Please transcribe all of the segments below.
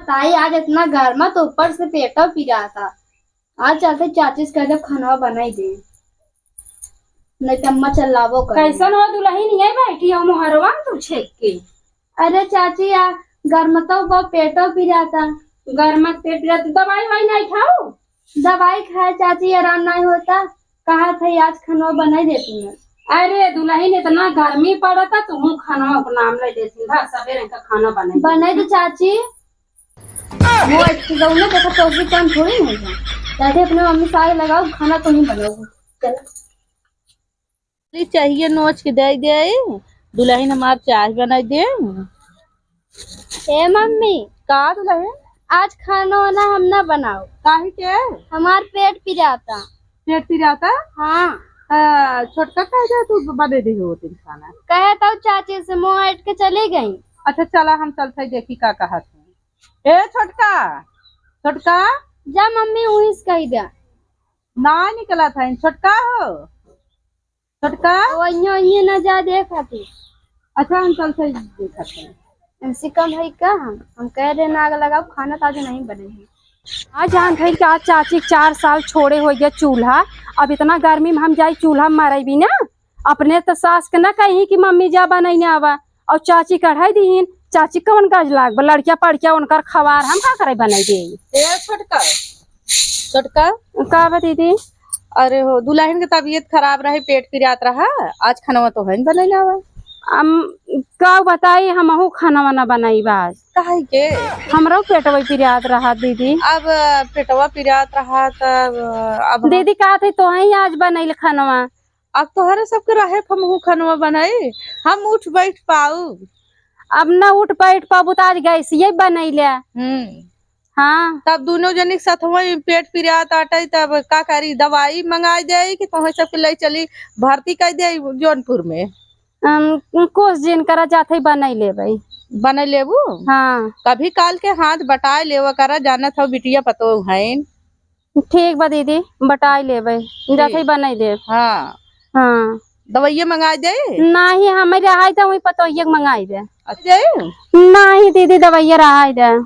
बताई आज इतना गर्मा तो ऊपर से पेटा पी रहा था। आज चलते चाची से कहते खाना बनाई दे, नहीं तो अम्मा चलावो कर। कैसन हो दुल्हन ये बैठी हो मोहरवा तू छेक के। अरे चाची यार गर्मता बहुत पेटा पी रहा था। गर्मत पेट रहा तो दवाई वाई नहीं खाओ। दवाई खाए चाची आराम नहीं होता। कहा था आज खाना बनाई देती मैं। अरे दुल्हन इतना गर्मी पड़ा था तुम खाना नाम ले देती था सवेरे का खाना बनाई दो चाची। वो ना देखा तो भी काम थोड़ी नहीं था। चाची अपने मम्मी सारे लगाओ खाना तो नहीं बनाओ। चल चाहिए नोच के दे दे दुल्हन हमार चाय बनाई दे। ए मम्मी का दुल्हन आज खाना वाना हम ना बनाओ। काहे के हमार पेट पी जाता। पेट पी जाता। हाँ छोटका कह जा तू बने दे हो तीन खाना कहे तो चाची से मुँह हट के चली गई। अच्छा चला हम चलते देखी का कहा थे। ए छोटका छोटका जा मम्मी वहीं से कही दिया ना निकला था। छोटका हो छोटका वही ना जा देखा थी। अच्छा हम चलते देखा थे। इनसे कम है का हम कह रहे ना आग लगाओ खाना ताजा नहीं बनेगी। आज जान भाई क्या चाची 4 साल छोड़े हो गया चूल्हा। अब इतना गर्मी में हम जाई चूल्हा मारे भी ना अपने तो सास के ना कही कि मम्मी जा बनाई ना आवा और चाची कढ़ाई दीन। चाची कौन गज लाग लड़किया पड़किया उनकर खवार हम का करे बनाई दे। छोटका छोटका का बा दीदी। अरे हो दुल्हन की तबीयत खराब रहे पेट पिरात रहा आज खाना तो है बनाई आवा। का बताई हमहू खाना वाना बनाई बाज काहे के हमरो पेटवा पिरात रहा दीदी। अब पेटवा पिरात रहा तब अब दीदी का थे तो ही आज बनैल खानवा। अब तोहरे सबके रहे हमहू खानवा बनाई हम उठ बैठ पाऊ। अब ना उठ बैठ पाबू तो आज गैस ये बनैले। हाँ तब दोनों जने साथ वही पेट पिरात आटे तब का करी दवाई मंगाई जाये कि तुम्हें सबके ले चली भर्ती कर दे जौनपुर में। कुछ दिन करा जाते बना ले बना लेबू। हाँ कभी काल के हाथ बटाए लेवा करा जाना था बिटिया पतो है। ठीक बा दीदी बटाई ले जाते बना दे। हाँ हाँ दवाइया मंगाई दे नहीं हमारे रहा था वही पतो ये मंगाई दे। अच्छा नहीं दीदी दवाइया रहा दे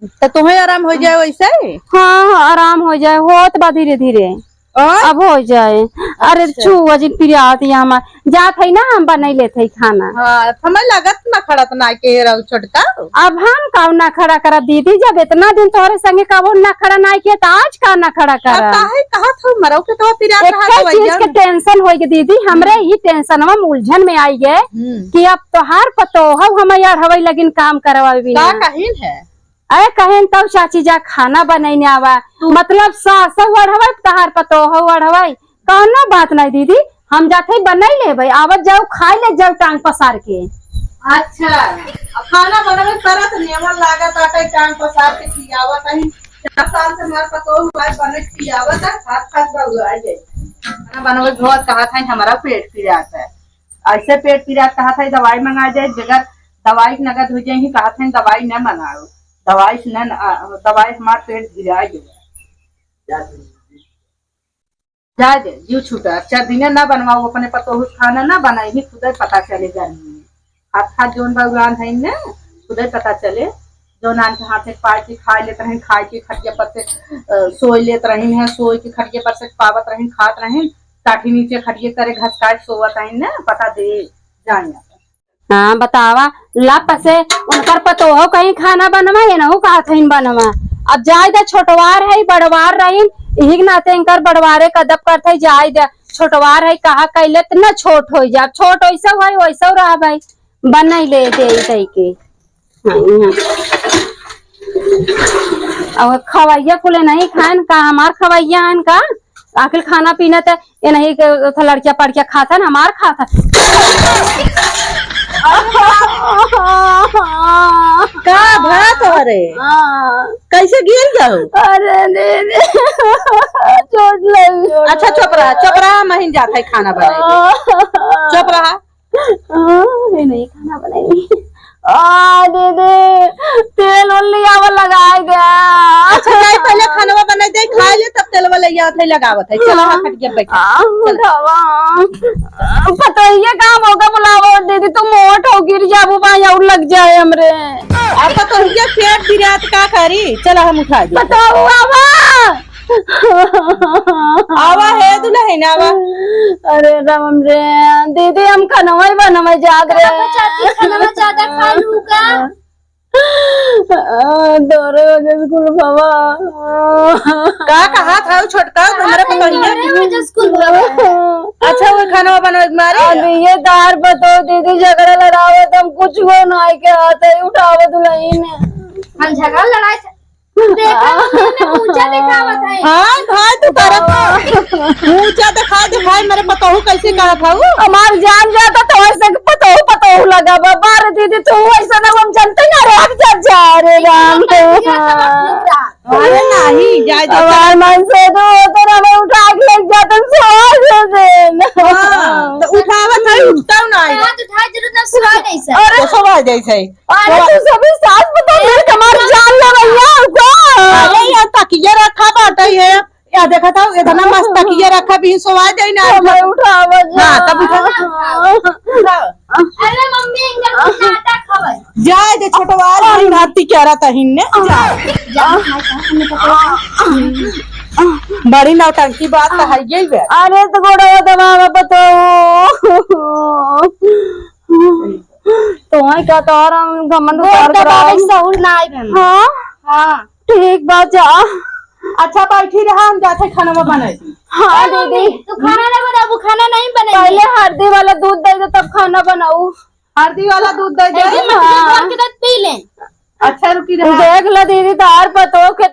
तो तुम्हें आराम हो जाए वैसे। हाँ आराम हो जाए होत बा धीरे धीरे अब हो जाए। अरे छुआ जी पिरात हमार जात है ना हम बनाई लेते खाना। हाँ हमें लागत ना खड़ा तो ना के छोटका। अब हम काव ना खड़ा करा दीदी जब इतना दिन तोहरे संगे काबू ना खड़ा ना किया तो आज का ना खड़ा करा। कहा था मरो के तो पिरात रहा चीज के टेंशन हो गई दीदी हमरे ही टेंशन में उलझन में आई गए कि अब तोहार पतो हो हम यार हवाई लगिन काम करवा भी का कहीं है। अरे कहें तब चाची जा खाना बनाई आवा मतलब सास अढ़वाई तहार पतो हो अढ़वाई कहना बात नहीं दीदी हम जाते बनाई ले भाई आवत जाओ खाई ले जाओ टांग पसार के। अच्छा खाना बनावे तरत नेमन लागत आटे टांग पसार के खियावत है 4 साल से हमार पतो हुआ बने खियावत है हाथ हाथ बउआ जाए खाना बनावे बहुत कहा था हमारा पेट पिरात है। ऐसे पेट पिरात कहा था दवाई मंगा जाए जगह दवाई नगद हो जाए कहा था दवाई न मंगाओ दवाई से न दवाई हमारे पेट गिरा जा दे जीव छूटा 4 दिन ना बनवाओ अपने पतो खाना ना बनाई ही खुद पता चले गर्मी में हाथ हाथ जोन भगवान है ना खुद पता चले जो नान के हाथ पाए के खा लेते रहे खाए के खटिया पर से सोई लेते रही है सोई के खटिया पर से पावत रही खात रहे काठी नीचे खटिए करे घसकाए सोवत है ना पता दे जाए। हाँ बतावा लाप से उनकर पतो हो कहीं खाना बनवा या ना कहा था बनवा। अब जाए दे छोटवार है बड़वार रही यही नाते इनकर बड़वारे कदब करते जाए दे छोटवार है कहा कैले तो न छोट हो जा छोट वैसा है वैसा रहा भाई बना ले दे के। और खवैया कुले नहीं खान का हमार खवैया है का आखिर खाना पीना तो ये नहीं लड़किया पड़किया खाता ना हमार खाता। का भात अरे कैसे गिर जाओ। अरे दीदी चोट लगी। अच्छा चुप रहा महीन जाता है खाना बनाए चुप रहा नहीं खाना बनाई दीदी तेल लिया लगा गया। अच्छा पहले खाना बनाए दे खा ले तब तेल वाले ले आवत है लगावत है। चलो हाँ खटिया बैठा। उठावा पता ही है काम होगा बुलावा दीदी तुम मोट हो गिर जाबू भाई और लग जाए हमरे आपका तो ये पेट गिरात का करी। चलो हम उठा दे। बताओ आवा आवा है दुल्हन आवा। अरे राम रे दीदी हम खनवा ही बनवा जाग रहे चाची खाना ज्यादा खा लूंगा। दौरे वजह स्कूल बाबा का कहा था छोटका हमारे को कहिए। स्कूल अच्छा वो खाना बना मारे। अभी ये दार बताओ दीदी झगड़ा लड़ावे तुम कुछ वो नाई के हाथ है उठावे दुल्हन हम झगड़ा लड़ाई देखा मैंने ऊंचा दिखावत है। हाँ भाई तू करत ऊंचा दिखाई मेरे बताओ कैसे कहा था वो। हमार जान जाता तो ऐसे पतो लगा बाबा रे दीदी तू ऐसा ना हम जानते ना रे अब जा रे राम अरे नहीं जाए हमार मन से तो ना मैं उठा के लेके जाता सो दे तो उठावत है उठता ना हाथ उठा जरूर ना सुहा जैसा। अरे सवाल जैसे अरे तू सभी सास बता मेरे कमार जान ले भैया अरे यार तकिया रखा बाटा है या देखा था इतना मस्त तकिया रखा भी सवाल दे ना उठावा हां तब उठा। अरे मम्मी इंजन नाटा खावे जाए दे छोटवाल नाती क्या रहा था हिन्ने बड़ी नौटंकी बात तो है यही बे। अरे तो गोड़ा दबावा बताओ तो है क्या तो हम घमंड कर रहा है सहूर ना आई बहन। हां हां ठीक बात जा अच्छा बैठी रहा हम जाते खाना बनाए। हाँ दीदी तू खाना ना बनाबू खाना नहीं पहले बनाएंगे। हल्दी वाला दूध दे दो तब खाना बनाऊ हल्दी वाला दूध दे दे। के दूध पी लें। अच्छा रुकी रहा। देख लो दीदी तार पतो के